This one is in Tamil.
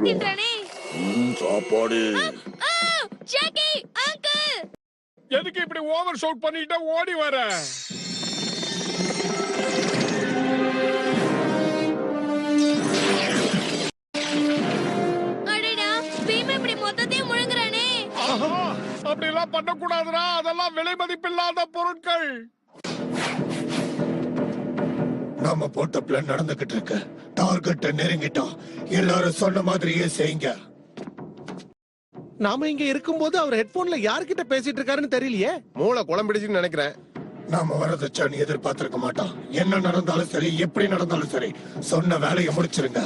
தின்றானே. சாப்பாடு. ஜாக்கி அங்கிள், எதுக்கு இப்படி ஓவர் ஷவுட் பண்ணிட்டு ஓடி வர? அடடா பீம் இப்படி மொத்தத்தையும் முழுங்குறானே. அப்படி எல்லாம் பண்ண கூடாதுடா, அதெல்லாம் விலை மதிப்பில்லாத பொருட்கள். நாம போட்ட பிளான் நடந்துகிட்டு இருக்கு. டார்கெட்ட நெருங்கிட்டோம். எல்லாரும் சொன்ன மாதிரியே செய்யுங்க. நாம இங்க இருக்கும்போது அவர் ஹெட்போன்ல யார்கிட்ட பேசிட்டு இருக்காருன்னு தெரியலையே. மூளை குழம்பிடுச்சுன்னு நினைக்கிறேன். நாம வரதச்சான்னு எதிர்பார்த்திருக்க மாட்டோம். என்ன நடந்தாலும் சரி, எப்படி நடந்தாலும் சரி, சொன்ன வேலையை முடிச்சிருங்க.